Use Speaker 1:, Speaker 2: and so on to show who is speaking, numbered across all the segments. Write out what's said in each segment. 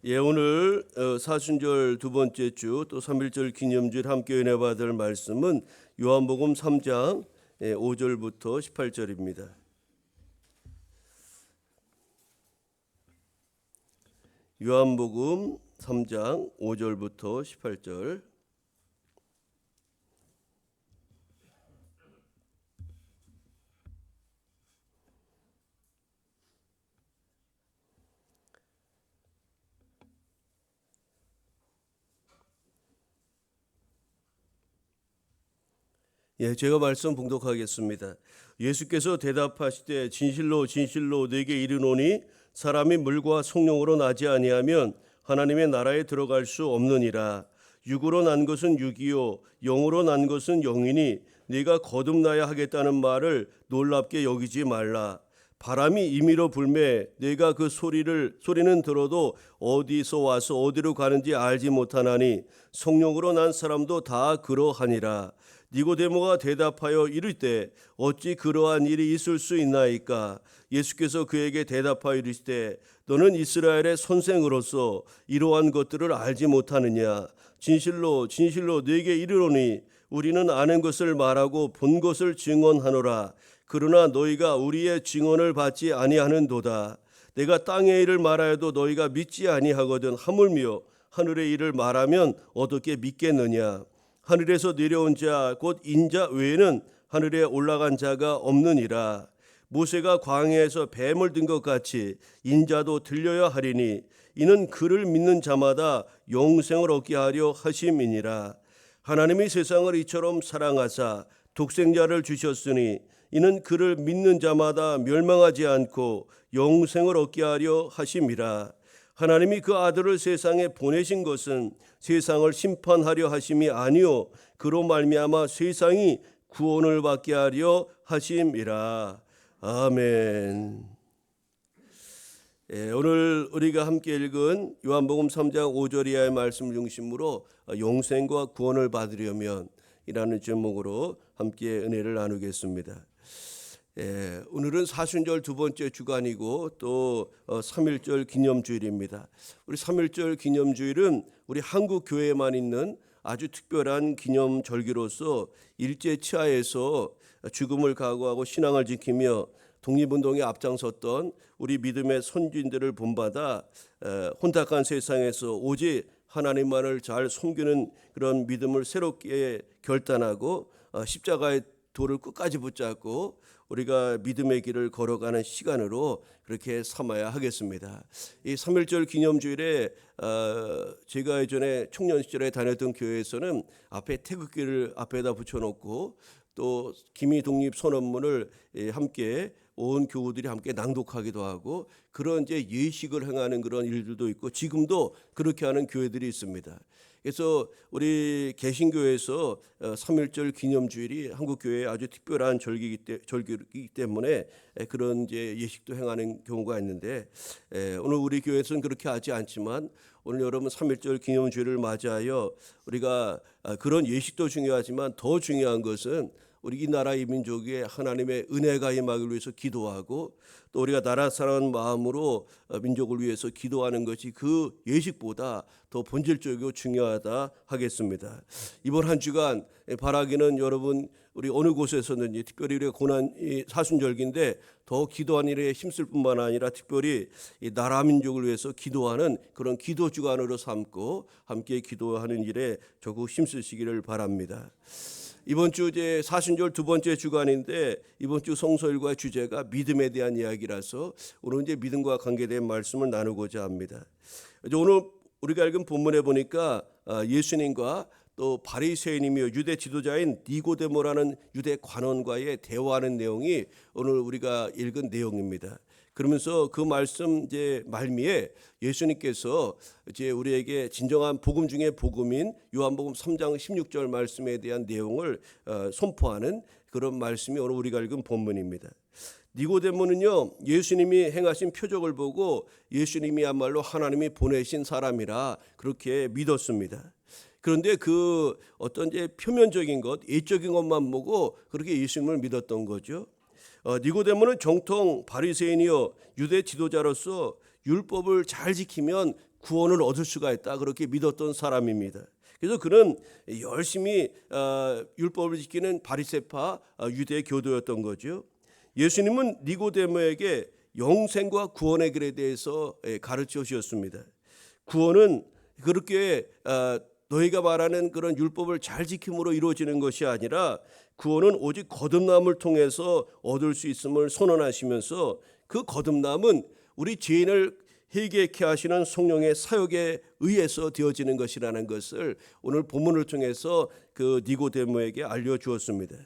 Speaker 1: 오늘 사순절 두 번째 주 또 3.1절 기념주일 함께 은혜 받을 말씀은 요한복음 3장 5절부터 18절입니다. 요한복음 3장 5절부터 18절. 제가 말씀 봉독하겠습니다. 예수께서 대답하시되 진실로 진실로 네게 이르노니 사람이 물과 성령으로 나지 아니하면 하나님의 나라에 들어갈 수 없느니라. 육으로 난 것은 육이요 영으로 난 것은 영이니 네가 거듭나야 하겠다는 말을 놀랍게 여기지 말라. 바람이 임의로 불매 네가 그 소리는 들어도 어디서 와서 어디로 가는지 알지 못하나니 성령으로 난 사람도 다 그러하니라. 니고데모가 대답하여 이르되 어찌 그러한 일이 있을 수 있나이까? 예수께서 그에게 대답하여 이르시되 너는 이스라엘의 선생으로서 이러한 것들을 알지 못하느냐? 진실로 진실로 네게 이르노니 우리는 아는 것을 말하고 본 것을 증언하노라. 그러나 너희가 우리의 증언을 받지 아니하는도다. 내가 땅의 일을 말하여도 너희가 믿지 아니하거든. 하물며 하늘의 일을 말하면 어떻게 믿겠느냐? 하늘에서 내려온 자 곧 인자 외에는 하늘에 올라간 자가 없느니라. 모세가 광야에서 뱀을 든 것 같이 인자도 들려야 하리니 이는 그를 믿는 자마다 영생을 얻게 하려 하심이니라. 하나님이 세상을 이처럼 사랑하사 독생자를 주셨으니 이는 그를 믿는 자마다 멸망하지 않고 영생을 얻게 하려 하심이라. 하나님이 그 아들을 세상에 보내신 것은 세상을 심판하려 하심이 아니요 그로 말미암아 세상이 구원을 받게 하려 하심이라. 아멘. 오늘 우리가 함께 읽은 요한복음 3장 5절 이하의 말씀을 중심으로 영생과 구원을 받으려면 이라는 제목으로 함께 은혜를 나누겠습니다. 오늘은 사순절 두 번째 주간이고 또 3.1절 기념주일입니다. 우리 3.1절 기념주일은 우리 한국 교회에만 있는 아주 특별한 기념절기로서 일제치하에서 죽음을 각오하고 신앙을 지키며 독립운동에 앞장섰던 우리 믿음의 선진들을 본받아 혼탁한 세상에서 오직 하나님만을 잘 섬기는 그런 믿음을 새롭게 결단하고 십자가의 도를 끝까지 붙잡고 우리가 믿음의 길을 걸어가는 시간으로 그렇게 삼아야 하겠습니다. 이 3.1절 기념주일에 제가 예전에 청년 시절에 다녔던 교회에서는 앞에 태극기를 앞에다 붙여놓고 또 기미 독립 선언문을 함께 온 교우들이 함께 낭독하기도 하고 그런 이제 예식을 행하는 그런 일들도 있고 지금도 그렇게 하는 교회들이 있습니다. 그래서 우리 개신교에서 3.1절 기념주일이 한국교회의 아주 특별한 절기이기 때문에 그런 이제 예식도 행하는 경우가 있는데 오늘 우리 교회에서는 그렇게 하지 않지만 오늘 여러분 3.1절 기념주일을 맞이하여 우리가 그런 예식도 중요하지만 더 중요한 것은 우리 이 나라 이 민족에 하나님의 은혜가 임하기 위해서 기도하고 또 우리가 나라 사랑하는 마음으로 민족을 위해서 기도하는 것이 그 예식보다 더 본질적이고 중요하다 하겠습니다. 이번 한 주간 바라기는 여러분 우리 어느 곳에서든지 특별히 우리가 고난 사순절기인데 더 기도하는 일에 힘쓸 뿐만 아니라 특별히 이 나라 민족을 위해서 기도하는 그런 기도 주간으로 삼고 함께 기도하는 일에 적극 힘쓰시기를 바랍니다. 이번 주 이제 사순절 두 번째 주간인데 이번 주 성서일과의 주제가 믿음에 대한 이야기라서 오늘 이제 믿음과 관계된 말씀을 나누고자 합니다. 오늘 우리가 읽은 본문에 보니까 예수님과 또 바리새인이며 유대 지도자인 니고데모라는 유대 관원과의 대화하는 내용이 오늘 우리가 읽은 내용입니다. 그러면서 그 말씀 이제 말미에 예수님께서 이제 우리에게 진정한 복음 중에 복음인 요한복음 3장 16절 말씀에 대한 내용을 선포하는 그런 말씀이 오늘 우리가 읽은 본문입니다. 니고데모는요 예수님이 행하신 표적을 보고 예수님이야말로 하나님이 보내신 사람이라 그렇게 믿었습니다. 그런데 그 어떤 이제 표면적인 것, 예적인 것만 보고 그렇게 예수님을 믿었던 거죠. 니고데모는 정통 바리새인이요 유대 지도자로서 율법을 잘 지키면 구원을 얻을 수가 있다, 그렇게 믿었던 사람입니다. 그래서 그는 열심히 율법을 지키는 바리새파 유대 교도였던 거죠. 예수님은 니고데모에게 영생과 구원의 길에 대해서 가르쳐 주셨습니다. 구원은 그렇게 너희가 말하는 그런 율법을 잘 지킴으로 이루어지는 것이 아니라 구원은 오직 거듭남을 통해서 얻을 수 있음을 선언하시면서 그 거듭남은 우리 죄인을 회개케 하시는 성령의 사역에 의해서 되어지는 것이라는 것을 오늘 본문을 통해서 그 니고데모에게 알려주었습니다.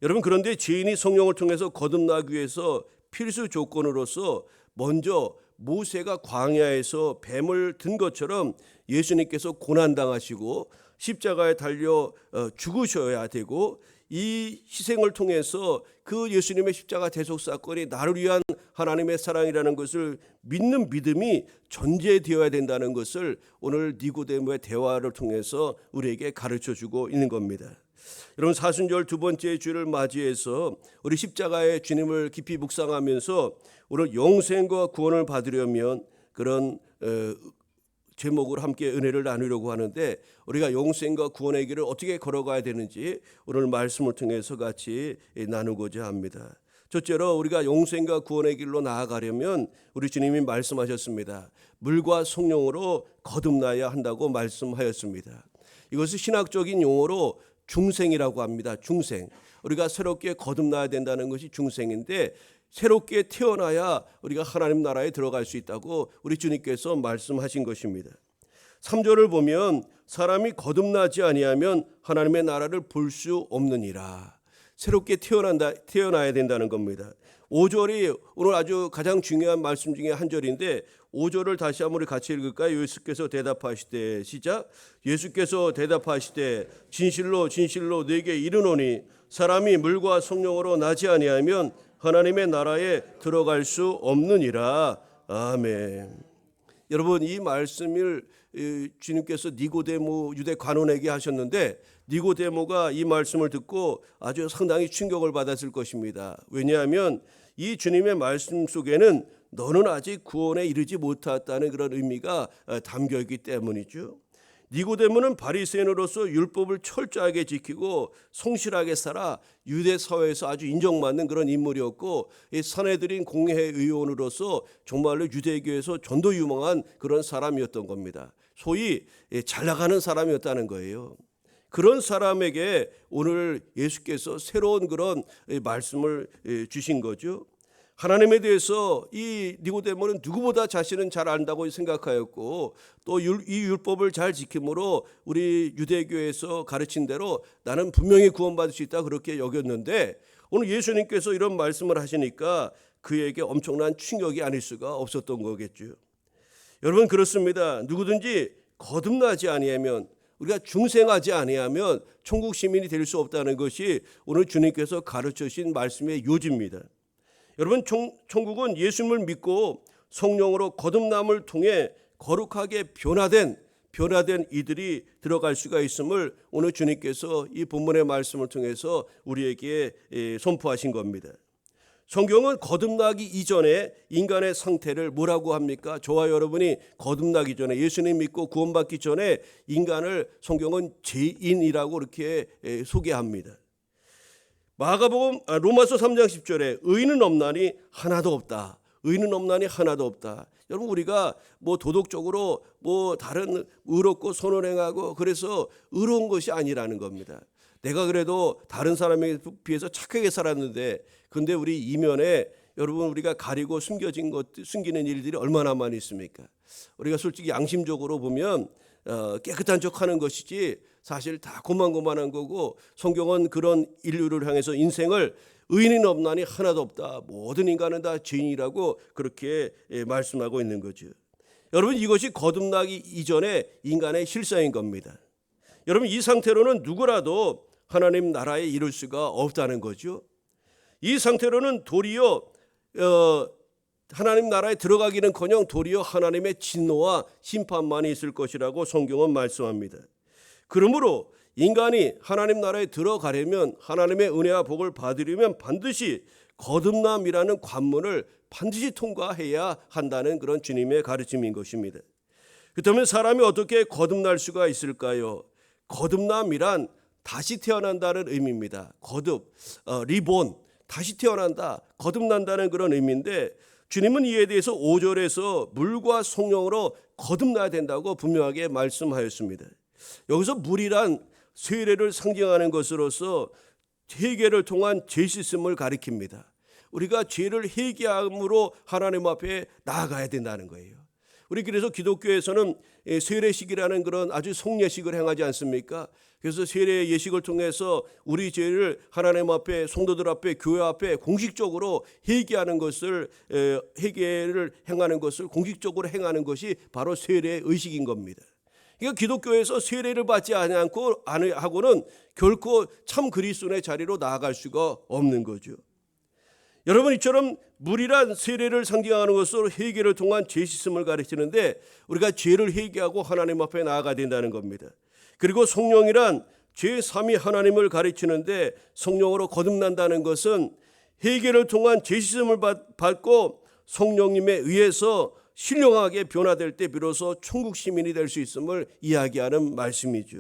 Speaker 1: 여러분, 그런데 죄인이 성령을 통해서 거듭나기 위해서 필수 조건으로서 먼저 모세가 광야에서 뱀을 든 것처럼 예수님께서 고난당하시고 십자가에 달려 죽으셔야 되고, 이 희생을 통해서 그 예수님의 십자가 대속 사건이 나를 위한 하나님의 사랑이라는 것을 믿는 믿음이 전제되어야 된다는 것을 오늘 니고데모의 대화를 통해서 우리에게 가르쳐주고 있는 겁니다. 여러분, 사순절 두 번째 주를 맞이해서 우리 십자가의 주님을 깊이 묵상하면서 오늘 영생과 구원을 받으려면 그런 제목으로 함께 은혜를 나누려고 하는데, 우리가 영생과 구원의 길을 어떻게 걸어가야 되는지 오늘 말씀을 통해서 같이 나누고자 합니다. 첫째로 우리가 영생과 구원의 길로 나아가려면 우리 주님이 말씀하셨습니다. 물과 성령으로 거듭나야 한다고 말씀하였습니다. 이것을 신학적인 용어로 중생이라고 합니다. 중생. 우리가 새롭게 거듭나야 된다는 것이 중생인데, 새롭게 태어나야 우리가 하나님 나라에 들어갈 수 있다고 우리 주님께서 말씀하신 것입니다. 3절을 보면 사람이 거듭나지 아니하면 하나님의 나라를 볼 수 없느니라. 새롭게 태어나야 된다는 겁니다. 5절이 오늘 아주 가장 중요한 말씀 중에 한 절인데, 5절을 다시 한번 우리 같이 읽을까요? 예수께서 대답하시되, 시작. 예수께서 대답하시되 진실로 진실로 네게 이르노니 사람이 물과 성령으로 나지 아니하면 하나님의 나라에 들어갈 수 없느니라. 아멘. 여러분, 이 말씀을 주님께서 니고데모 유대 관원에게 하셨는데, 니고데모가 이 말씀을 듣고 아주 상당히 충격을 받았을 것입니다. 왜냐하면 이 주님의 말씀 속에는 너는 아직 구원에 이르지 못했다는 그런 의미가 담겨 있기 때문이죠. 니고데모는 바리새인으로서 율법을 철저하게 지키고 성실하게 살아 유대 사회에서 아주 인정받는 그런 인물이었고, 이 사내들인 공회 의원으로서 정말로 유대교에서 전도 유망한 그런 사람이었던 겁니다. 소위 잘 나가는 사람이었다는 거예요. 그런 사람에게 오늘 예수께서 새로운 그런 말씀을 주신 거죠. 하나님에 대해서 이 니고데모는 누구보다 자신은 잘 안다고 생각하였고, 또 이 율법을 잘 지킴으로 우리 유대교에서 가르친 대로 나는 분명히 구원받을 수 있다, 그렇게 여겼는데, 오늘 예수님께서 이런 말씀을 하시니까 그에게 엄청난 충격이 아닐 수가 없었던 거겠죠. 여러분, 그렇습니다. 누구든지 거듭나지 아니하면, 우리가 중생하지 아니하면 천국 시민이 될 수 없다는 것이 오늘 주님께서 가르쳐 주신 말씀의 요지입니다. 여러분, 천국은 예수님을 믿고 성령으로 거듭남을 통해 거룩하게 변화된 이들이 들어갈 수가 있음을 오늘 주님께서 이 본문의 말씀을 통해서 우리에게 선포하신 겁니다. 성경은 거듭나기 이전에 인간의 상태를 뭐라고 합니까? 저와 여러분이 거듭나기 전에, 예수님 믿고 구원받기 전에 인간을 성경은 죄인이라고 이렇게 소개합니다. 마가복음 로마서 3장 10절에 의인은 없나니 하나도 없다. 의인은 없나니 하나도 없다. 여러분, 우리가 뭐 도덕적으로 뭐 다른 의롭고 선을 행하고 그래서 의로운 것이 아니라는 겁니다. 내가 그래도 다른 사람에 비해서 착하게 살았는데, 근데 우리 이면에 여러분 우리가 가리고 숨기는 일들이 얼마나 많이 있습니까? 우리가 솔직히 양심적으로 보면 깨끗한 척하는 것이지 사실 다 고만고만한 거고, 성경은 그런 인류를 향해서 인생을 의인은 없나니 하나도 없다, 모든 인간은 다 죄인이라고 그렇게 말씀하고 있는 거죠. 여러분, 이것이 거듭나기 이전에 인간의 실상인 겁니다. 여러분, 이 상태로는 누구라도 하나님 나라에 이룰 수가 없다는 거죠. 이 상태로는 도리어 하나님 나라에 들어가기는커녕 도리어 하나님의 진노와 심판만이 있을 것이라고 성경은 말씀합니다. 그러므로 인간이 하나님 나라에 들어가려면, 하나님의 은혜와 복을 받으려면 반드시 거듭남이라는 관문을 반드시 통과해야 한다는 그런 주님의 가르침인 것입니다. 그렇다면 사람이 어떻게 거듭날 수가 있을까요? 거듭남이란 다시 태어난다는 의미입니다. 리본, 다시 태어난다, 거듭난다는 그런 의미인데, 주님은 이에 대해서 5절에서 물과 성령으로 거듭나야 된다고 분명하게 말씀하였습니다. 여기서 물이란 세례를 상징하는 것으로서 회개를 통한 죄 씻음을 가리킵니다. 우리가 죄를 회개함으로 하나님 앞에 나아가야 된다는 거예요. 우리 그래서 기독교에서는 세례식이라는 그런 아주 속례식을 행하지 않습니까? 그래서 세례 예식을 통해서 우리 죄를 하나님 앞에, 성도들 앞에, 교회 앞에 공식적으로 회개하는 것을, 회개를 행하는 것을 공식적으로 행하는 것이 바로 세례 의식인 겁니다. 그러니까 기독교에서 세례를 받지 않고는 결코 참 그리스도의 자리로 나아갈 수가 없는 거죠. 여러분, 이처럼 물이란 세례를 상징하는 것으로 회개를 통한 죄 씻음을 가르치는데, 우리가 죄를 회개하고 하나님 앞에 나아가야 된다는 겁니다. 그리고 성령이란 제3위 하나님을 가르치는데, 성령으로 거듭난다는 것은 회개를 통한 죄 씻음을 받고 성령님에 의해서 신령하게 변화될 때 비로소 천국 시민이 될 수 있음을 이야기하는 말씀이죠.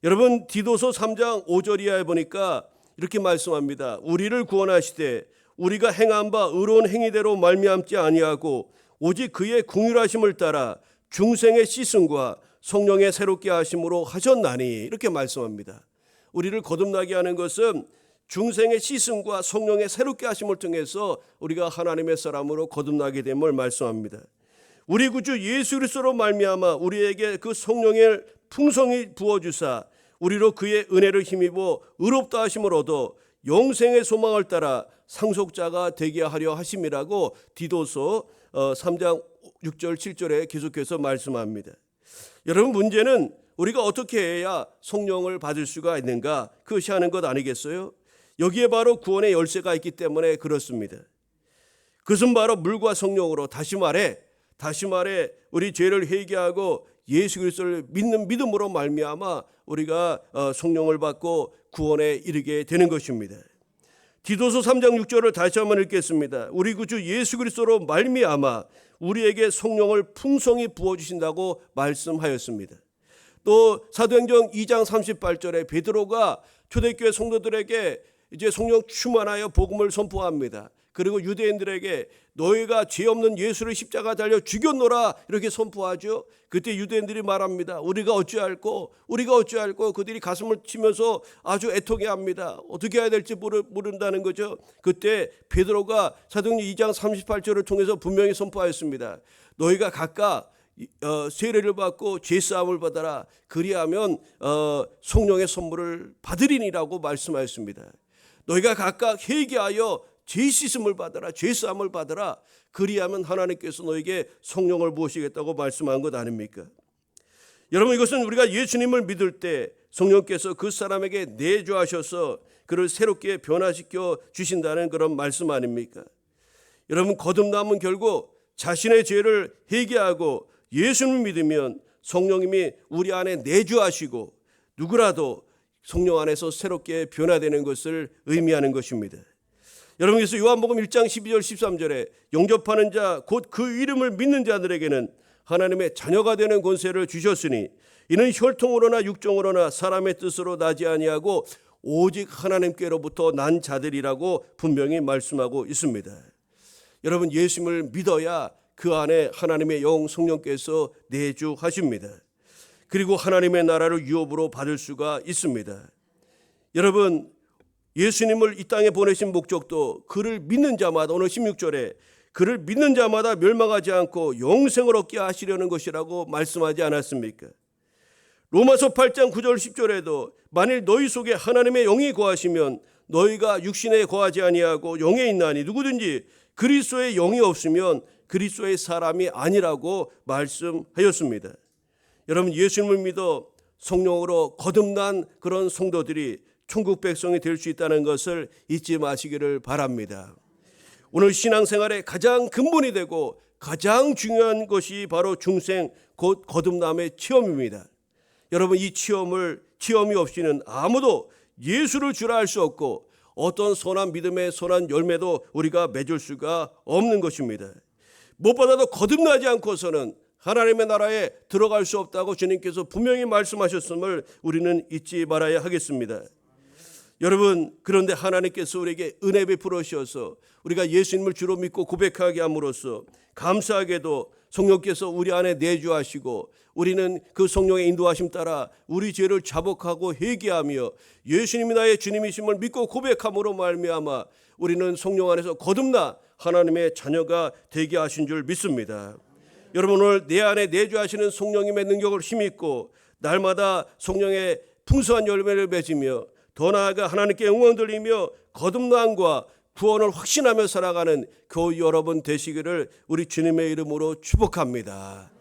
Speaker 1: 여러분, 디도서 3장 5절 이하에 보니까 이렇게 말씀합니다. 우리를 구원하시되 우리가 행한 바 의로운 행위대로 말미암지 아니하고 오직 그의 긍휼하심을 따라 중생의 씻음과 성령의 새롭게 하심으로 하셨나니, 이렇게 말씀합니다. 우리를 거듭나게 하는 것은 중생의 씻음과 성령의 새롭게 하심을 통해서 우리가 하나님의 사람으로 거듭나게 됨을 말씀합니다. 우리 구주 예수 그리스도로 말미암아 우리에게 그 성령의 풍성히 부어주사 우리로 그의 은혜를 힘입어 의롭다 하심을 얻어 영생의 소망을 따라 상속자가 되게 하려 하심이라고 디도서 3장 6절 7절에 계속해서 말씀합니다. 여러분, 문제는 우리가 어떻게 해야 성령을 받을 수가 있는가, 그것이 하는 것 아니겠어요? 여기에 바로 구원의 열쇠가 있기 때문에 그렇습니다. 그것은 바로 물과 성령으로, 다시 말해 우리 죄를 회개하고 예수 그리스도를 믿는 믿음으로 말미암아 우리가 성령을 받고 구원에 이르게 되는 것입니다. 디도서 3장 6절을 다시 한번 읽겠습니다. 우리 구주 예수 그리스도로 말미암아 우리에게 성령을 풍성히 부어주신다고 말씀하였습니다. 또 사도행전 2장 38절에 베드로가 초대교회 성도들에게 이제 성령 충만하여 복음을 선포합니다. 그리고 유대인들에게 너희가 죄 없는 예수를 십자가 달려 죽였노라, 이렇게 선포하죠. 그때 유대인들이 말합니다. 우리가 어찌할꼬 그들이 가슴을 치면서 아주 애통해합니다. 어떻게 해야 될지 모른다는 거죠. 그때 베드로가 사도행전 2장 38절을 통해서 분명히 선포하였습니다. 너희가 각각 세례를 받고 죄사함을 받아라, 그리하면 성령의 선물을 받으리니라고 말씀하였습니다. 너희가 각각 회개하여 죄 씻음을 받아라, 죄사함을 받아라, 그리하면 하나님께서 너에게 성령을 부으시겠다고 말씀한 것 아닙니까? 여러분, 이것은 우리가 예수님을 믿을 때 성령께서 그 사람에게 내주하셔서 그를 새롭게 변화시켜 주신다는 그런 말씀 아닙니까? 여러분, 거듭남은 결국 자신의 죄를 회개하고 예수님을 믿으면 성령님이 우리 안에 내주하시고 누구라도 성령 안에서 새롭게 변화되는 것을 의미하는 것입니다. 여러분께서 요한복음 1장 12절 13절에 영접하는 자 곧 그 이름을 믿는 자들에게는 하나님의 자녀가 되는 권세를 주셨으니 이는 혈통으로나 육정으로나 사람의 뜻으로 나지 아니하고 오직 하나님께로부터 난 자들이라고 분명히 말씀하고 있습니다. 여러분, 예수님을 믿어야 그 안에 하나님의 영 성령께서 내주하십니다. 그리고 하나님의 나라를 유업으로 받을 수가 있습니다. 여러분, 예수님을 이 땅에 보내신 목적도 그를 믿는 자마다, 오늘 16절에 그를 믿는 자마다 멸망하지 않고 영생을 얻게 하시려는 것이라고 말씀하지 않았습니까? 로마서 8장 9절 10절에도 만일 너희 속에 하나님의 영이 거하시면 너희가 육신에 거하지 아니하고 영에 있나니 누구든지 그리스도의 영이 없으면 그리스도의 사람이 아니라고 말씀하였습니다. 여러분, 예수님을 믿어 성령으로 거듭난 그런 성도들이 천국 백성이 될 수 있다는 것을 잊지 마시기를 바랍니다. 오늘 신앙생활의 가장 근본이 되고 가장 중요한 것이 바로 중생 곧 거듭남의 체험입니다. 여러분, 이 체험이 없이는 아무도 예수를 주라 할 수 없고 어떤 선한 믿음의 선한 열매도 우리가 맺을 수가 없는 것입니다. 무엇보다도 거듭나지 않고서는 하나님의 나라에 들어갈 수 없다고 주님께서 분명히 말씀하셨음을 우리는 잊지 말아야 하겠습니다. 여러분, 그런데 하나님께서 우리에게 은혜 베풀어 주셔서 우리가 예수님을 주로 믿고 고백하게 함으로써 감사하게도 성령께서 우리 안에 내주하시고 우리는 그 성령의 인도하심 따라 우리 죄를 자복하고 회개하며 예수님이 나의 주님이심을 믿고 고백함으로 말미암아 우리는 성령 안에서 거듭나 하나님의 자녀가 되게 하신 줄 믿습니다. 여러분, 오늘 내 안에 내주하시는 성령님의 능력을 힘입고 날마다 성령의 풍성한 열매를 맺으며 더 나아가 하나님께 영광 돌리며 거듭남과 구원을 확신하며 살아가는 교우 여러분 되시기를 우리 주님의 이름으로 축복합니다.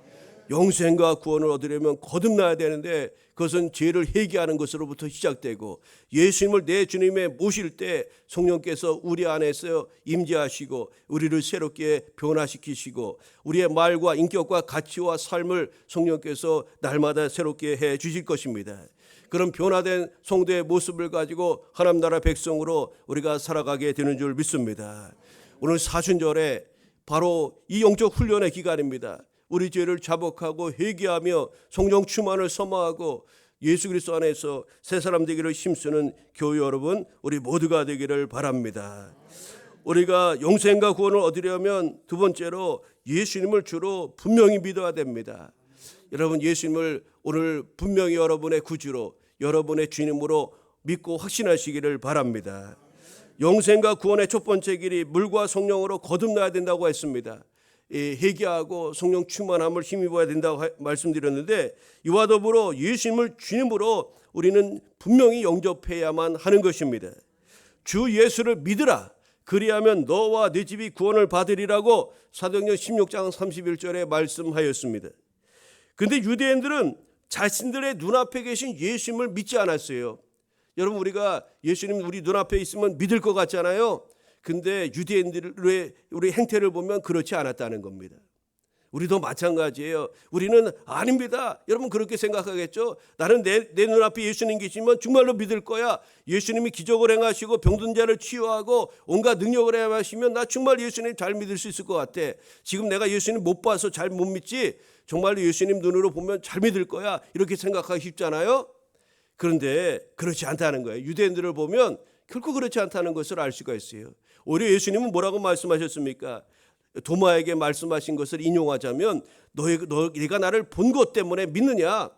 Speaker 1: 영생과 구원을 얻으려면 거듭나야 되는데 그것은 죄를 회개하는 것으로부터 시작되고 예수님을 내 주님에 모실 때 성령께서 우리 안에서 임재하시고 우리를 새롭게 변화시키시고 우리의 말과 인격과 가치와 삶을 성령께서 날마다 새롭게 해 주실 것입니다. 그런 변화된 성도의 모습을 가지고 하나님 나라 백성으로 우리가 살아가게 되는 줄 믿습니다. 오늘 사순절에 바로 이 영적 훈련의 기간입니다. 우리 죄를 자복하고 회개하며 성령 충만을 소망하고 예수 그리스도 안에서 새 사람 되기를 힘쓰는 교회 여러분, 우리 모두가 되기를 바랍니다. 우리가 영생과 구원을 얻으려면 두 번째로 예수님을 주로 분명히 믿어야 됩니다. 여러분, 예수님을 오늘 분명히 여러분의 구주로 여러분의 주님으로 믿고 확신하시기를 바랍니다. 영생과 구원의 첫 번째 길이 물과 성령으로 거듭나야 된다고 했습니다. 회개하고 성령 충만함을 힘입어야 된다고 말씀드렸는데 이와 더불어 예수님을 주님으로 우리는 분명히 영접해야만 하는 것입니다. 주 예수를 믿으라. 그리하면 너와 네 집이 구원을 받으리라고 사도행전 16장 31절에 말씀하였습니다. 그런데 유대인들은 자신들의 눈앞에 계신 예수님을 믿지 않았어요. 여러분, 우리가 예수님 우리 눈앞에 있으면 믿을 것 같잖아요. 근데 유대인들의 우리 행태를 보면 그렇지 않았다는 겁니다. 우리도 마찬가지예요. 우리는 아닙니다. 여러분 그렇게 생각하겠죠. 나는 내 눈앞에 예수님 계시면 정말로 믿을 거야. 예수님이 기적을 행하시고 병든 자를 치유하고 온갖 능력을 행하시면 나 정말 예수님 잘 믿을 수 있을 것 같아. 지금 내가 예수님 못 봐서 잘 못 믿지. 정말로 예수님 눈으로 보면 잘 믿을 거야. 이렇게 생각하기 쉽잖아요. 그런데 그렇지 않다는 거예요. 유대인들을 보면 결코 그렇지 않다는 것을 알 수가 있어요. 오히려 예수님은 뭐라고 말씀하셨습니까? 도마에게 말씀하신 것을 인용하자면 너희가 나를 본 것 때문에 믿느냐?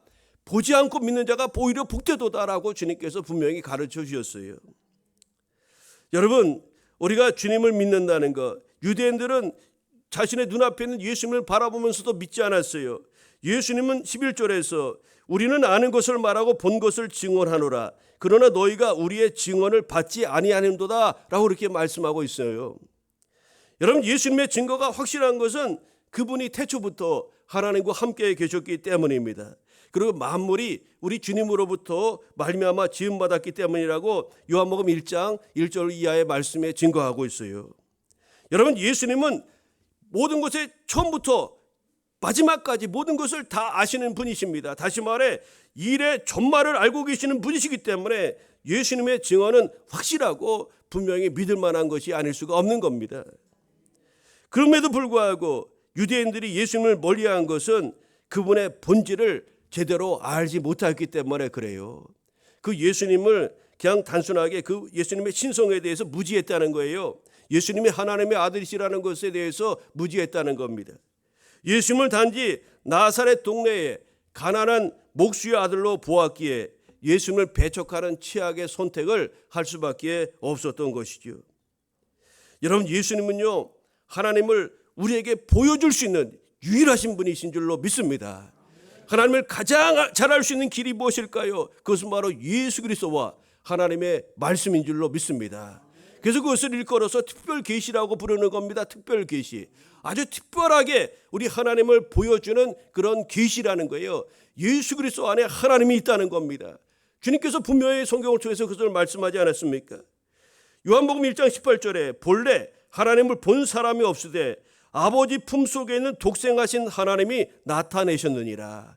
Speaker 1: 보지 않고 믿는 자가 오히려 복되도다라고 주님께서 분명히 가르쳐 주셨어요. 여러분, 우리가 주님을 믿는다는 것, 유대인들은 자신의 눈앞에 있는 예수님을 바라보면서도 믿지 않았어요. 예수님은 11절에서 우리는 아는 것을 말하고 본 것을 증언하노라. 그러나 너희가 우리의 증언을 받지 아니하는도다 라고 그렇게 말씀하고 있어요. 여러분, 예수님의 증거가 확실한 것은 그분이 태초부터 하나님과 함께 계셨기 때문입니다. 그리고 만물이 우리 주님으로부터 말미암아 지음받았기 때문이라고 요한복음 1장 1절 이하의 말씀에 증거하고 있어요. 여러분, 예수님은 모든 것의 처음부터 마지막까지 모든 것을 다 아시는 분이십니다. 다시 말해 일의 전말을 알고 계시는 분이시기 때문에 예수님의 증언은 확실하고 분명히 믿을 만한 것이 아닐 수가 없는 겁니다. 그럼에도 불구하고 유대인들이 예수님을 멀리한 것은 그분의 본질을 제대로 알지 못했기 때문에 그래요. 그 예수님을 그냥 단순하게 그 예수님의 신성에 대해서 무지했다는 거예요. 예수님이 하나님의 아들이시라는 것에 대해서 무지했다는 겁니다. 예수님을 단지 나사렛 동네에 가난한 목수의 아들로 보았기에 예수님을 배척하는 최악의 선택을 할 수밖에 없었던 것이죠. 여러분, 예수님은요, 하나님을 우리에게 보여줄 수 있는 유일하신 분이신 줄로 믿습니다. 하나님을 가장 잘 알 수 있는 길이 무엇일까요? 그것은 바로 예수 그리스도와 하나님의 말씀인 줄로 믿습니다. 그래서 그것을 일컬어서 특별 계시라고 부르는 겁니다. 특별 계시. 아주 특별하게 우리 하나님을 보여주는 그런 계시라는 거예요. 예수 그리스도 안에 하나님이 있다는 겁니다. 주님께서 분명히 성경을 통해서 그것을 말씀하지 않았습니까? 요한복음 1장 18절에 본래 하나님을 본 사람이 없으되 아버지 품속에 있는 독생하신 하나님이 나타내셨느니라.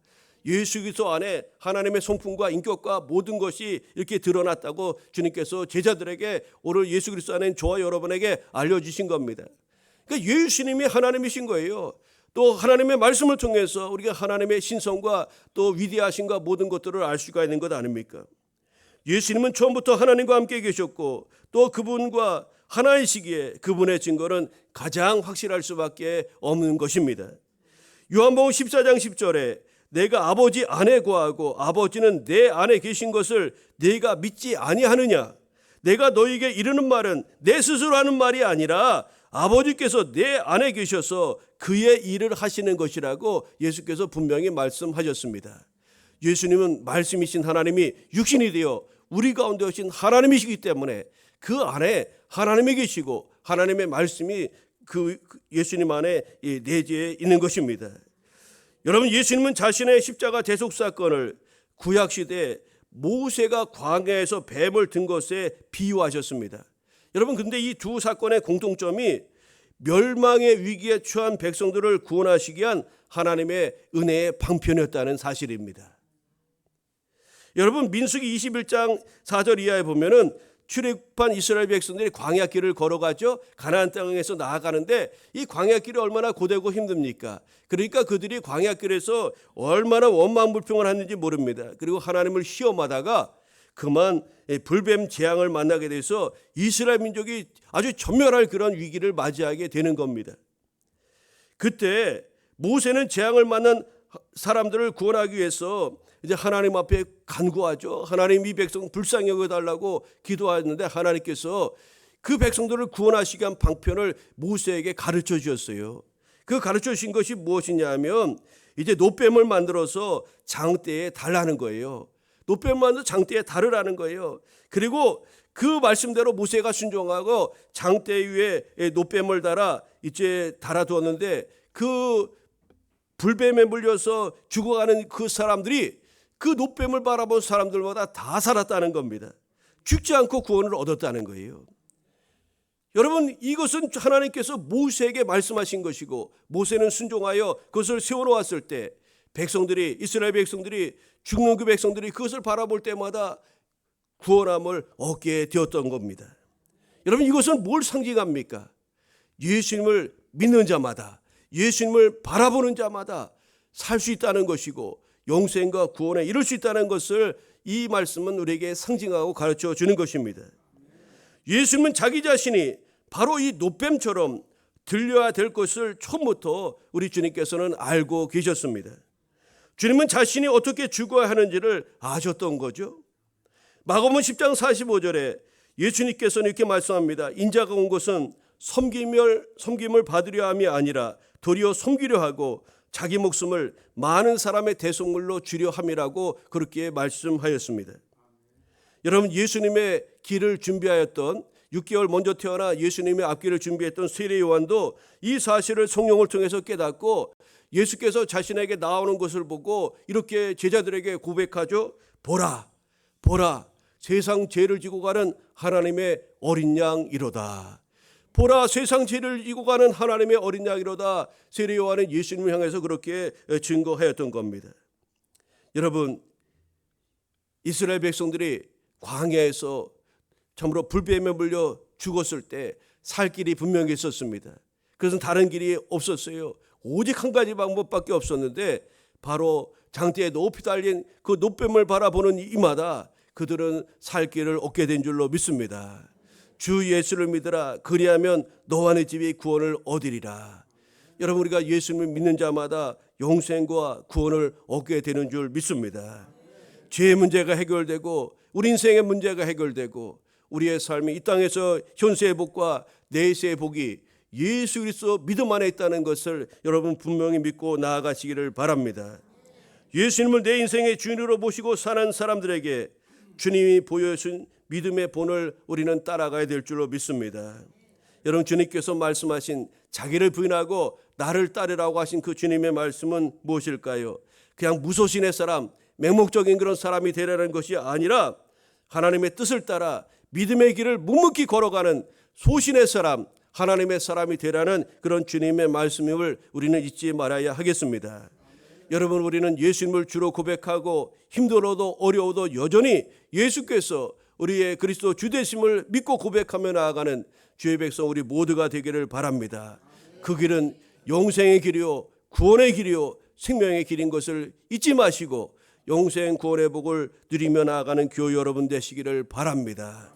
Speaker 1: 예수 그리스도 안에 하나님의 성품과 인격과 모든 것이 이렇게 드러났다고 주님께서 제자들에게 오늘 예수 그리스도 안에 저와 여러분에게 알려주신 겁니다. 그러니까 예수님이 하나님이신 거예요. 또 하나님의 말씀을 통해서 우리가 하나님의 신성과 또 위대하신과 모든 것들을 알 수가 있는 것 아닙니까? 예수님은 처음부터 하나님과 함께 계셨고 또 그분과 하나이시기에 그분의 증거는 가장 확실할 수밖에 없는 것입니다. 요한복음 14장 10절에 내가 아버지 안에 거하고 아버지는 내 안에 계신 것을 네가 믿지 아니하느냐? 내가 너에게 이르는 말은 내 스스로 하는 말이 아니라 아버지께서 내 안에 계셔서 그의 일을 하시는 것이라고 예수께서 분명히 말씀하셨습니다. 예수님은 말씀이신 하나님이 육신이 되어 우리 가운데 오신 하나님이시기 때문에 그 안에 하나님이 계시고 하나님의 말씀이 그 예수님 안에 내재해 있는 것입니다. 여러분, 예수님은 자신의 십자가 대속 사건을 구약시대에 모세가 광야에서 뱀을 든 것에 비유하셨습니다. 여러분, 근데 이 두 사건의 공통점이 멸망의 위기에 처한 백성들을 구원하시기 위한 하나님의 은혜의 방편이었다는 사실입니다. 여러분, 민수기 21장 4절 이하에 보면은 출애굽한 이스라엘 백성들이 광야길을 걸어가죠. 가나안 땅에서 나아가는데 이 광야길이 얼마나 고되고 힘듭니까? 그러니까 그들이 광야길에서 얼마나 원망불평을 했는지 모릅니다. 그리고 하나님을 시험하다가 그만 불뱀 재앙을 만나게 돼서 이스라엘 민족이 아주 전멸할 그런 위기를 맞이하게 되는 겁니다. 그때 모세는 재앙을 만난 사람들을 구원하기 위해서 이제 하나님 앞에 간구하죠. 하나님 이 백성 불쌍히 여겨달라고 기도하는데 하나님께서 그 백성들을 구원하시기 위한 방편을 모세에게 가르쳐 주셨어요. 그 가르쳐 주신 것이 무엇이냐 하면 이제 노뱀을 만들어서 장대에 달라는 거예요. 노뱀을 만들어서 장대에 달으라는 거예요. 그리고 그 말씀대로 모세가 순종하고 장대 위에 노뱀을 달아 이제 달아두었는데 그 불뱀에 물려서 죽어가는 그 사람들이 그 노뱀을 바라본 사람들마다 다 살았다는 겁니다. 죽지 않고 구원을 얻었다는 거예요. 여러분, 이것은 하나님께서 모세에게 말씀하신 것이고 모세는 순종하여 그것을 세워놓았을 때 백성들이, 이스라엘 백성들이, 죽는 그 백성들이 그것을 바라볼 때마다 구원함을 얻게 되었던 겁니다. 여러분, 이것은 뭘 상징합니까? 예수님을 믿는 자마다, 예수님을 바라보는 자마다 살 수 있다는 것이고 영생과 구원에 이룰 수 있다는 것을 이 말씀은 우리에게 상징하고 가르쳐 주는 것입니다. 예수님은 자기 자신이 바로 이 노뱀처럼 들려야 될 것을 처음부터 우리 주님께서는 알고 계셨습니다. 주님은 자신이 어떻게 죽어야 하는지를 아셨던 거죠. 마가복음 10장 45절에 예수님께서는 이렇게 말씀합니다. 인자가 온 것은 섬김을 받으려 함이 아니라 도리어 섬기려 하고 자기 목숨을 많은 사람의 대속물로 주려 함이라고 그렇게 말씀하였습니다. 여러분, 예수님의 길을 준비하였던 6개월 먼저 태어나 예수님의 앞길을 준비했던 세례 요한도 이 사실을 성령을 통해서 깨닫고 예수께서 자신에게 나오는 것을 보고 이렇게 제자들에게 고백하죠. 보라, 보라, 세상 죄를 지고 가는 하나님의 어린 양이로다. 보라, 세상 죄를 지고 가는 하나님의 어린 양이로다. 세례 요한은 예수님을 향해서 그렇게 증거하였던 겁니다. 여러분, 이스라엘 백성들이 광야에서 참으로 불뱀에 물려 죽었을 때 살 길이 분명히 있었습니다. 그래서 다른 길이 없었어요. 오직 한 가지 방법밖에 없었는데 바로 장대에 높이 달린 그 노뱀을 바라보는 이마다 그들은 살 길을 얻게 된 줄로 믿습니다. 주 예수를 믿으라. 그리하면 너와 네 집이 구원을 얻으리라. 여러분, 우리가 예수님을 믿는 자마다 영생과 구원을 얻게 되는 줄 믿습니다. 죄의 문제가 해결되고 우리 인생의 문제가 해결되고 우리의 삶이 이 땅에서 현세의 복과 내세의 복이 예수 그리스도 믿음 안에 있다는 것을 여러분 분명히 믿고 나아가시기를 바랍니다. 예수님을 내 인생의 주인으로 모시고 사는 사람들에게 주님이 보여주신 믿음의 본을 우리는 따라가야 될 줄로 믿습니다. 여러분, 주님께서 말씀하신 자기를 부인하고 나를 따르라고 하신 그 주님의 말씀은 무엇일까요? 그냥 무소신의 사람, 맹목적인 그런 사람이 되라는 것이 아니라 하나님의 뜻을 따라 믿음의 길을 묵묵히 걸어가는 소신의 사람, 하나님의 사람이 되라는 그런 주님의 말씀임을 우리는 잊지 말아야 하겠습니다. 여러분, 우리는 예수님을 주로 고백하고 힘들어도 어려워도 여전히 예수께서 우리의 그리스도 주되심을 믿고 고백하며 나아가는 주의 백성 우리 모두가 되기를 바랍니다. 그 길은 영생의 길이요 구원의 길이요 생명의 길인 것을 잊지 마시고 영생 구원의 복을 누리며 나아가는 교회 여러분 되시기를 바랍니다.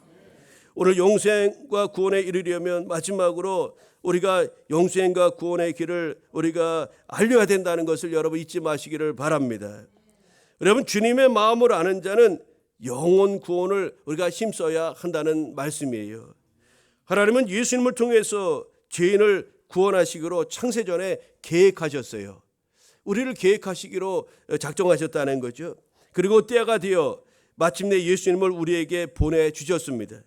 Speaker 1: 오늘 영생과 구원에 이르려면 마지막으로 우리가 영생과 구원의 길을 우리가 알려야 된다는 것을 여러분 잊지 마시기를 바랍니다. 여러분, 주님의 마음을 아는 자는 영혼 구원을 우리가 힘써야 한다는 말씀이에요. 하나님은 예수님을 통해서 죄인을 구원하시기로 창세전에 계획하셨어요. 우리를 계획하시기로 작정하셨다는 거죠. 그리고 때가 되어 마침내 예수님을 우리에게 보내주셨습니다.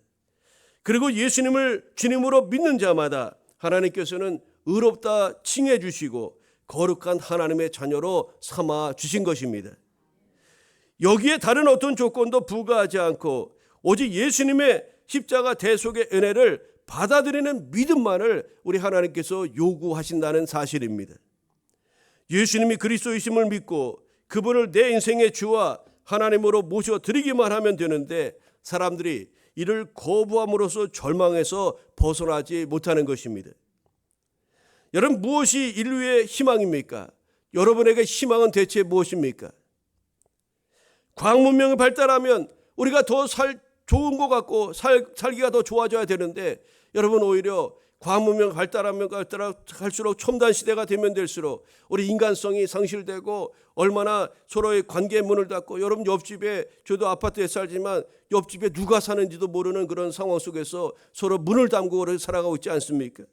Speaker 1: 그리고 예수님을 주님으로 믿는 자마다 하나님께서는 의롭다 칭해 주시고 거룩한 하나님의 자녀로 삼아 주신 것입니다. 여기에 다른 어떤 조건도 부과하지 않고 오직 예수님의 십자가 대속의 은혜를 받아들이는 믿음만을 우리 하나님께서 요구하신다는 사실입니다. 예수님이 그리스도이심을 믿고 그분을 내 인생의 주와 하나님으로 모셔드리기만 하면 되는데 사람들이 이를 거부함으로써 절망해서 벗어나지 못하는 것입니다. 여러분, 무엇이 인류의 희망입니까? 여러분에게 희망은 대체 무엇입니까? 과학 문명이 발달하면 우리가 더 좋은 것 같고 살기가 더 좋아져야 되는데 여러분, 오히려 과학 문명 발달하면 갈수록 첨단 시대가 되면 될수록 우리 인간성이 상실되고 얼마나 서로의 관계의 문을 닫고, 여러분 옆집에, 저도 아파트에 살지만 옆집에 누가 사는지도 모르는 그런 상황 속에서 서로 문을 닫고 살아가고 있지 않습니까?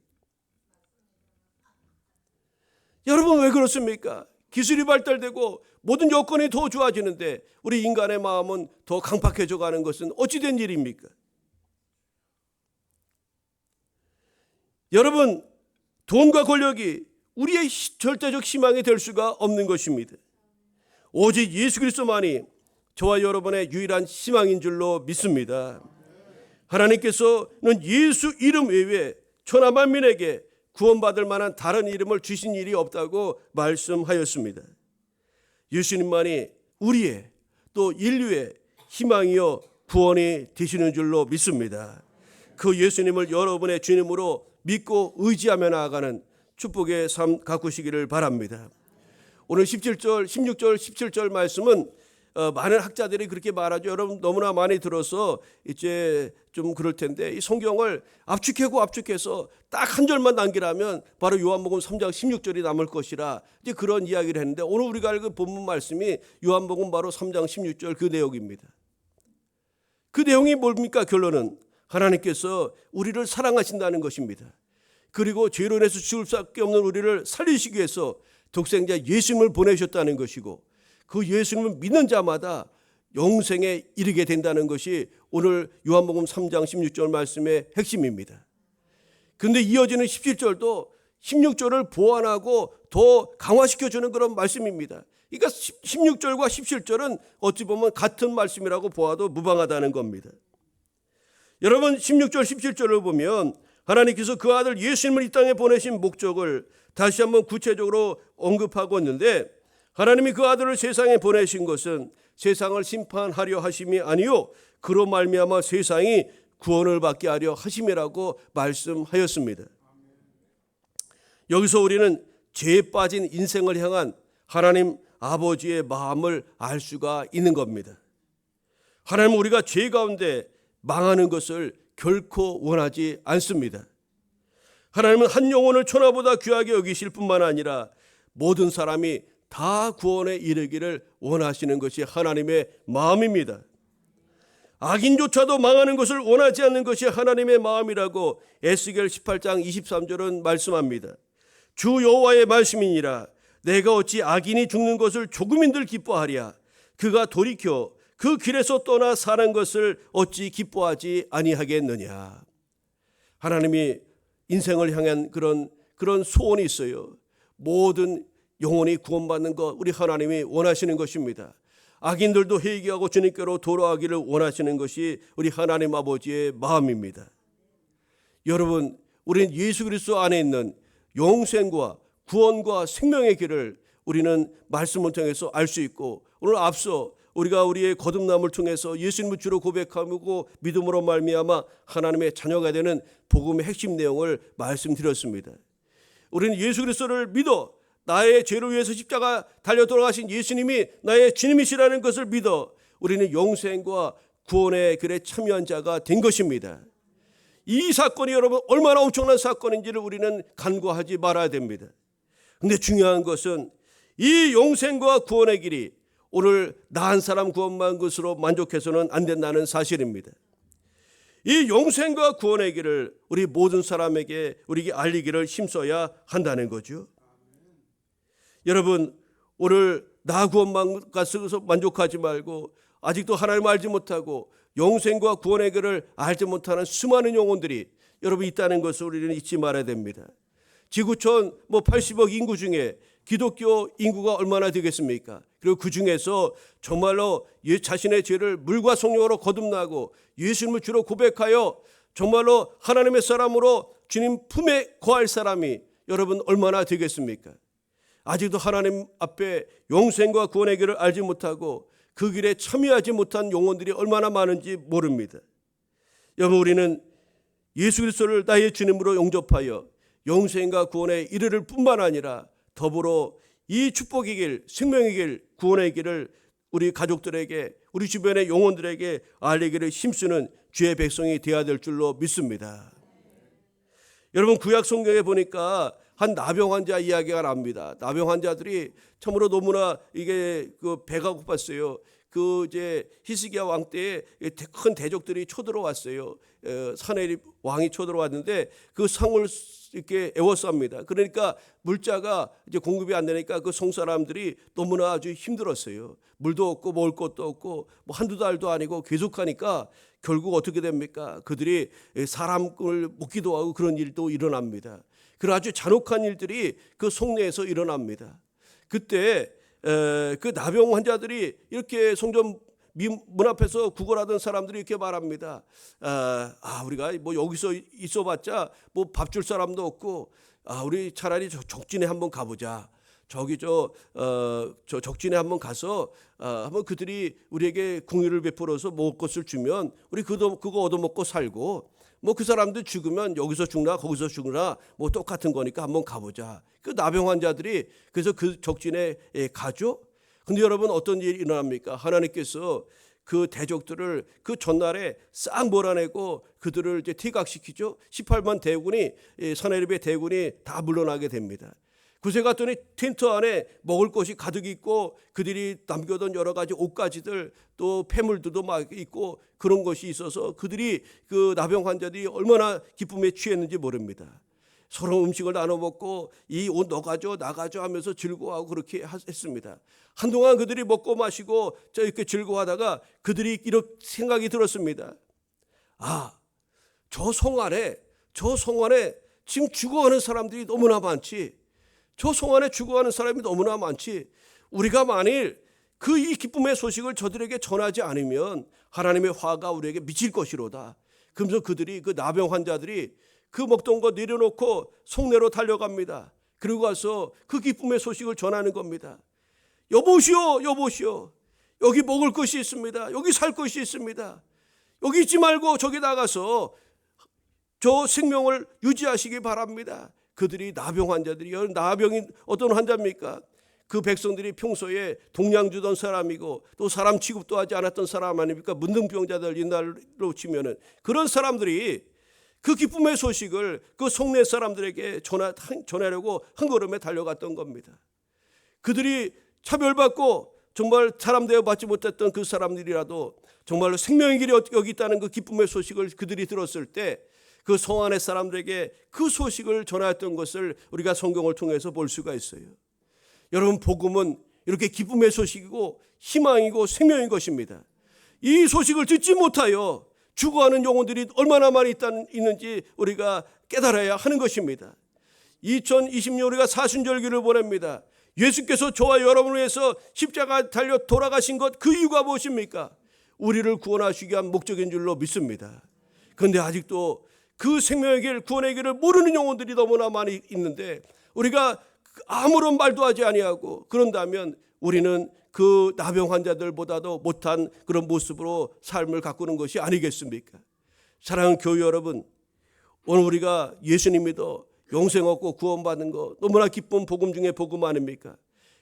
Speaker 1: 여러분, 왜 그렇습니까? 기술이 발달되고 모든 여건이 더 좋아지는데 우리 인간의 마음은 더 강팍해져 가는 것은 어찌된 일입니까? 여러분, 돈과 권력이 우리의 절대적 희망이 될 수가 없는 것입니다. 오직 예수 그리스도만이 저와 여러분의 유일한 희망인 줄로 믿습니다. 하나님께서는 예수 이름 외에 천하 만민에게 구원받을 만한 다른 이름을 주신 일이 없다고 말씀하였습니다. 예수님만이 우리의 또 인류의 희망이요 구원이 되시는 줄로 믿습니다. 그 예수님을 여러분의 주님으로 믿고 의지하며 나아가는 축복의 삶 가꾸시기를 바랍니다. 오늘 17절, 16절, 17절 말씀은 많은 학자들이 그렇게 말하죠. 여러분 너무나 많이 들어서 이제 좀 그럴 텐데 이 성경을 압축해서 딱 한 절만 남기라면 바로 요한복음 3장 16절이 남을 것이라 이제 그런 이야기를 했는데 오늘 우리가 읽은 본문 말씀이 요한복음 바로 3장 16절 그 내용입니다. 그 내용이 뭡니까? 결론은 하나님께서 우리를 사랑하신다는 것입니다. 그리고 죄로 인해서 죽을 수밖에 없는 우리를 살리시기 위해서 독생자 예수님을 보내셨다는 것이고 그 예수님을 믿는 자마다 영생에 이르게 된다는 것이 오늘 요한복음 3장 16절 말씀의 핵심입니다. 그런데 이어지는 17절도 16절을 보완하고 더 강화시켜주는 그런 말씀입니다. 그러니까 16절과 17절은 어찌 보면 같은 말씀이라고 보아도 무방하다는 겁니다. 여러분 16절 17절을 보면 하나님께서 그 아들 예수님을 이 땅에 보내신 목적을 다시 한번 구체적으로 언급하고 있는데 하나님이 그 아들을 세상에 보내신 것은 세상을 심판하려 하심이 아니요 그로 말미암아 세상이 구원을 받게 하려 하심이라고 말씀하였습니다. 여기서 우리는 죄에 빠진 인생을 향한 하나님 아버지의 마음을 알 수가 있는 겁니다. 하나님은 우리가 죄 가운데 망하는 것을 결코 원하지 않습니다. 하나님은 한 영혼을 천하보다 귀하게 여기실 뿐만 아니라 모든 사람이 다 구원에 이르기를 원하시는 것이 하나님의 마음입니다. 악인조차도 망하는 것을 원하지 않는 것이 하나님의 마음이라고 에스겔 18장 23절은 말씀합니다. 주 여호와의 말씀이니라 내가 어찌 악인이 죽는 것을 조금인들 기뻐하랴 그가 돌이켜 그 길에서 떠나 사는 것을 어찌 기뻐하지 아니하겠느냐. 하나님이 인생을 향한 그런 소원이 있어요. 모든 영혼이 구원받는 것 우리 하나님이 원하시는 것입니다. 악인들도 회개하고 주님께로 돌아가기를 원하시는 것이 우리 하나님 아버지의 마음입니다. 여러분, 우리는 예수 그리스도 안에 있는 영생과 구원과 생명의 길을 우리는 말씀을 통해서 알 수 있고, 오늘 앞서 우리가 우리의 거듭남을 통해서 예수님을 주로 고백하고 믿음으로 말미암아 하나님의 자녀가 되는 복음의 핵심 내용을 말씀드렸습니다. 우리는 예수 그리스도를 믿어 나의 죄를 위해서 십자가 달려 돌아가신 예수님이 나의 주님이시라는 것을 믿어 우리는 영생과 구원의 길에 참여한 자가 된 것입니다. 이 사건이 여러분 얼마나 엄청난 사건인지를 우리는 간과하지 말아야 됩니다. 그런데 중요한 것은 이 영생과 구원의 길이 오늘 나 한 사람 구원만 것으로 만족해서는 안 된다는 사실입니다. 이 영생과 구원의 길을 우리 모든 사람에게 우리에게 알리기를 힘써야 한다는 거죠. 여러분, 오늘 나 구원만 가서 만족하지 말고 아직도 하나님을 알지 못하고 영생과 구원의 길을 알지 못하는 수많은 영혼들이 여러분 있다는 것을 우리는 잊지 말아야 됩니다. 지구촌 80억 인구 중에 기독교 인구가 얼마나 되겠습니까? 그리고 그 중에서 정말로 자신의 죄를 물과 성령으로 거듭나고 예수님을 주로 고백하여 정말로 하나님의 사람으로 주님 품에 거할 사람이 여러분 얼마나 되겠습니까? 아직도 하나님 앞에 영생과 구원의 길을 알지 못하고 그 길에 참여하지 못한 영혼들이 얼마나 많은지 모릅니다. 여러분, 우리는 예수 그리스도를 나의 주님으로 영접하여 영생과 구원에 이르를 뿐만 아니라 더불어 이 축복의 길, 생명의 길, 구원의 길을 우리 가족들에게, 우리 주변의 영혼들에게 알리기를 힘쓰는 주의 백성이 되어야 될 줄로 믿습니다. 여러분, 구약 성경에 보니까 한 나병 환자 이야기가 납니다. 나병 환자들이 참으로 너무나 이게 배가 고팠어요. 이제 히스기야 왕 때에 큰 대적들이 쳐들어왔어요. 사내립 왕이 쳐들어왔는데 그 상을 이렇게 애워쌉니다. 그러니까 물자가 이제 공급이 안 되니까 그 성 사람들이 너무나 아주 힘들었어요. 물도 없고 먹을 것도 없고 한두 달도 아니고 계속하니까 결국 어떻게 됩니까? 그들이 사람을 먹기도 하고 그런 일도 일어납니다. 그런 아주 잔혹한 일들이 그 성내에서 일어납니다. 그때 그 나병 환자들이 이렇게 성전 문 앞에서 구걸하던 사람들이 이렇게 말합니다. 우리가 여기서 있어봤자 밥 줄 사람도 없고 우리 차라리 적진에 한번 가보자. 저기 저 적진에 한번 가서 한번 그들이 우리에게 궁유를 베풀어서 먹을 것을 주면 우리 그거 얻어먹고 살고 그 사람들 죽으면 여기서 죽나 거기서 죽나 똑같은 거니까 한번 가보자. 그 나병 환자들이 그래서 그 적진에 가죠. 근데 여러분 어떤 일이 일어납니까? 하나님께서 그 대적들을 그 전날에 싹 몰아내고 그들을 이제 퇴각시키죠. 18만 대군이 사내립의 대군이 다 물러나게 됩니다. 그새 갔더니 텐트 안에 먹을 것이 가득 있고 그들이 남겨둔 여러 가지 옷가지들 또 폐물들도 막 있고 그런 것이 있어서 그들이 그 나병 환자들이 얼마나 기쁨에 취했는지 모릅니다. 서로 음식을 나눠 먹고 이 옷 너 가져 나 가져 하면서 즐거워하고 그렇게 했습니다. 한동안 그들이 먹고 마시고 이렇게 즐거워하다가 그들이 이렇게 생각이 들었습니다. 저 성 안에 지금 죽어가는 사람들이 너무나 많지. 저 성 안에 죽어가는 사람이 너무나 많지. 우리가 만일 이 기쁨의 소식을 저들에게 전하지 않으면 하나님의 화가 우리에게 미칠 것이로다. 그러면서 그들이 그 나병 환자들이 그 먹던 거 내려놓고 성내로 달려갑니다. 그리고 가서 그 기쁨의 소식을 전하는 겁니다. 여보시오, 여기 먹을 것이 있습니다. 여기 살 것이 있습니다. 여기 있지 말고 저기 나가서 저 생명을 유지하시기 바랍니다. 그들이 나병 환자들이, 나병이 어떤 환자입니까? 그 백성들이 평소에 동양 주던 사람이고 또 사람 취급도 하지 않았던 사람 아닙니까? 문둥병자들 옛날로 치면은 그런 사람들이 그 기쁨의 소식을 그 성내 사람들에게 전하려고 한 걸음에 달려갔던 겁니다. 그들이 차별받고 정말 사람 대접받지 못했던 그 사람들이라도 정말로 생명의 길이 여기 있다는 그 기쁨의 소식을 그들이 들었을 때 그 성 안의 사람들에게 그 소식을 전하였던 것을 우리가 성경을 통해서 볼 수가 있어요. 여러분, 복음은 이렇게 기쁨의 소식이고 희망이고 생명인 것입니다. 이 소식을 듣지 못하여 죽어가는 영혼들이 얼마나 많이 있는지 우리가 깨달아야 하는 것입니다. 2020년 우리가 사순절기를 보냅니다. 예수께서 저와 여러분을 위해서 십자가 달려 돌아가신 것, 그 이유가 무엇입니까? 우리를 구원하시기 위한 목적인 줄로 믿습니다. 그런데 아직도 그 생명의 길, 구원의 길을 모르는 영혼들이 너무나 많이 있는데 우리가 아무런 말도 하지 아니하고 그런다면 우리는 그 나병 환자들보다도 못한 그런 모습으로 삶을 가꾸는 것이 아니겠습니까? 사랑하는 교회 여러분, 오늘 우리가 예수님 믿어 영생 얻고 구원받는 거 너무나 기쁜 복음 중에 복음 아닙니까?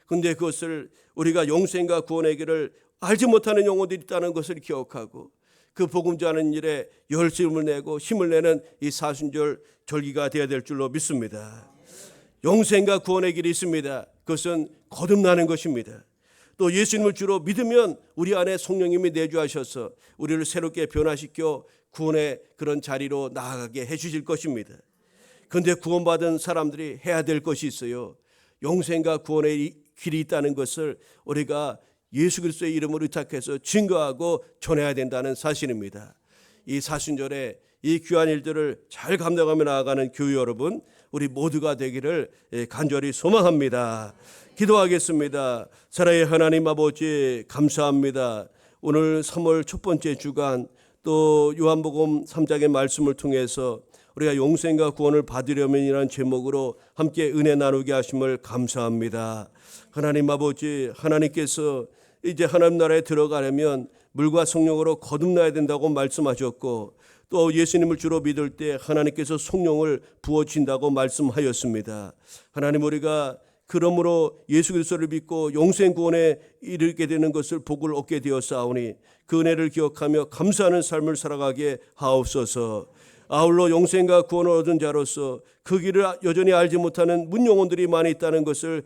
Speaker 1: 그런데 그것을 우리가 영생과 구원의 길을 알지 못하는 영혼들이 있다는 것을 기억하고 그 복음 전하는 일에 열심을 내고 힘을 내는 이 사순절 절기가 되어야 될 줄로 믿습니다. 영생과 구원의 길이 있습니다. 그것은 거듭나는 것입니다. 또 예수님을 주로 믿으면 우리 안에 성령님이 내주하셔서 우리를 새롭게 변화시켜 구원의 그런 자리로 나아가게 해주실 것입니다. 그런데 구원받은 사람들이 해야 될 것이 있어요. 영생과 구원의 길이 있다는 것을 우리가 예수 그리스도의 이름으로 의탁해서 증거하고 전해야 된다는 사실입니다. 이 사순절에 이 귀한 일들을 잘 감당하며 나아가는 교회 여러분, 우리 모두가 되기를 간절히 소망합니다. 기도하겠습니다. 사랑의 하나님 아버지, 감사합니다. 오늘 3월 첫 번째 주간 또 요한복음 3장의 말씀을 통해서 우리가 영생과 구원을 받으려면이라는 제목으로 함께 은혜 나누게 하심을 감사합니다. 하나님 아버지, 하나님께서 이제 하나님 나라에 들어가려면 물과 성령으로 거듭나야 된다고 말씀하셨고 또 예수님을 주로 믿을 때 하나님께서 성령을 부어주신다고 말씀하였습니다. 하나님, 우리가 그러므로 예수 그리스도를 믿고 영생 구원에 이르게 되는 것을 복을 얻게 되었사오니 그 은혜를 기억하며 감사하는 삶을 살아가게 하옵소서. 아울러 영생과 구원을 얻은 자로서 그 길을 여전히 알지 못하는 문영혼들이 많이 있다는 것을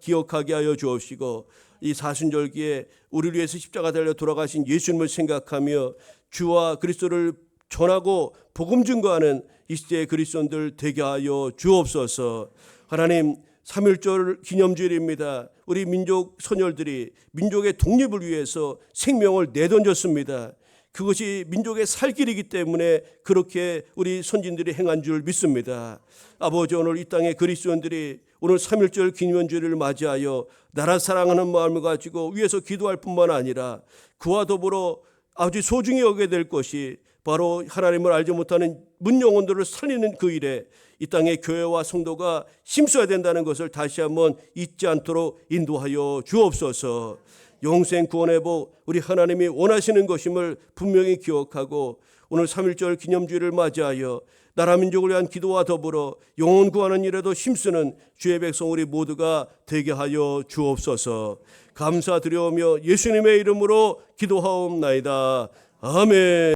Speaker 1: 기억하게 하여 주옵시고 이 사순절기에 우리를 위해서 십자가 달려 돌아가신 예수님을 생각하며 주와 그리스도를 전하고 복음 증거하는 이 시대의 그리스도인들 되게 하여 주옵소서. 하나님, 3.1절 기념주일입니다. 우리 민족 선열들이 민족의 독립을 위해서 생명을 내던졌습니다. 그것이 민족의 살 길이기 때문에 그렇게 우리 선진들이 행한 줄 믿습니다. 아버지, 오늘 이 땅의 그리스도인들이 오늘 3.1절 기념주일을 맞이하여 나라 사랑하는 마음을 가지고 위에서 기도할 뿐만 아니라 그와 더불어 아주 소중히 여기게 될 것이 바로 하나님을 알지 못하는 문영혼들을 살리는 그 일에 이 땅의 교회와 성도가 힘써야 된다는 것을 다시 한번 잊지 않도록 인도하여 주옵소서. 영생 구원의 복, 우리 하나님이 원하시는 것임을 분명히 기억하고 오늘 3.1절 기념주일을 맞이하여 나라 민족을 위한 기도와 더불어 영혼 구하는 일에도 힘쓰는 주의 백성 우리 모두가 되게 하여 주옵소서. 감사드려오며 예수님의 이름으로 기도하옵나이다. 아멘.